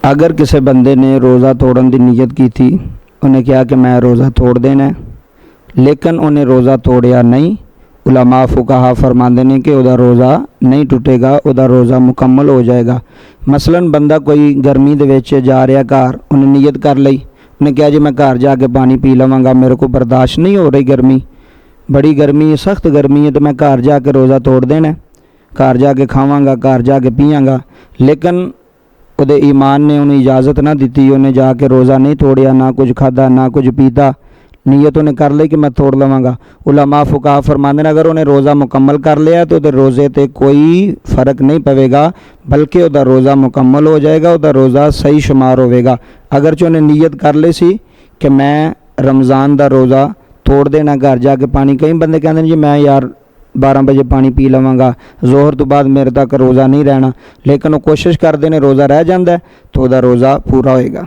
अगर किसी बंदे ने रोज़ा तोड़न की नीयत की थी, उन्हें कहा कि मैं रोज़ा तोड़ देना है, लेकिन उन्हें रोज़ा तोड़िया नहीं, उलमा फुकाहा फरमाते हैं कि उहदा रोज़ा नहीं टुटेगा, उहदा रोज़ा मुकम्मल हो जाएगा। मसलन बंदा कोई गर्मी दे विच जा रहा घर, उन्हें नीयत कर ली, उन्हें कहा जी मैं घर जाके पानी पी लवांगा, मेरे को बर्दाश्त नहीं हो रही गर्मी, बड़ी गर्मी है, सख्त गर्मी है, तो मैं घर जाके रोज़ा तोड़ देना, घर जाके खावांगा, घर जाके पीआंगा। लेकिन उहदे ईमान ने उन्हें इजाज़त ना दी, उन्हें जाके रोज़ा नहीं तोड़िया, ना कुछ खादा ना कुछ पीता, नीयत उन्हें कर ली कि मैं तोड़ लवांगा। उलमा फुकाहा फरमाते हैं अगर उन्हें रोज़ा मुकम्मल कर लिया तो उहदे रोज़े ते कोई फ़र्क नहीं पवेगा, बल्कि उहदा रोज़ा मुकम्मल हो जाएगा, उहदा रोज़ा सही शुमार होगा। अगर जो उन्हें नीयत कर ली सी कि मैं रमज़ान का रोज़ा तोड़ देना, घर जाके पानी, कई बंदे कहते हैं जी मैं यार 12 बजे पानी पी लवांगा, जोहर तो बाद मेरे तक रोज़ा नहीं रहना, लेकिन वो कोशिश करते हैं रोज़ा रह जाता है तो वह रोज़ा पूरा होएगा।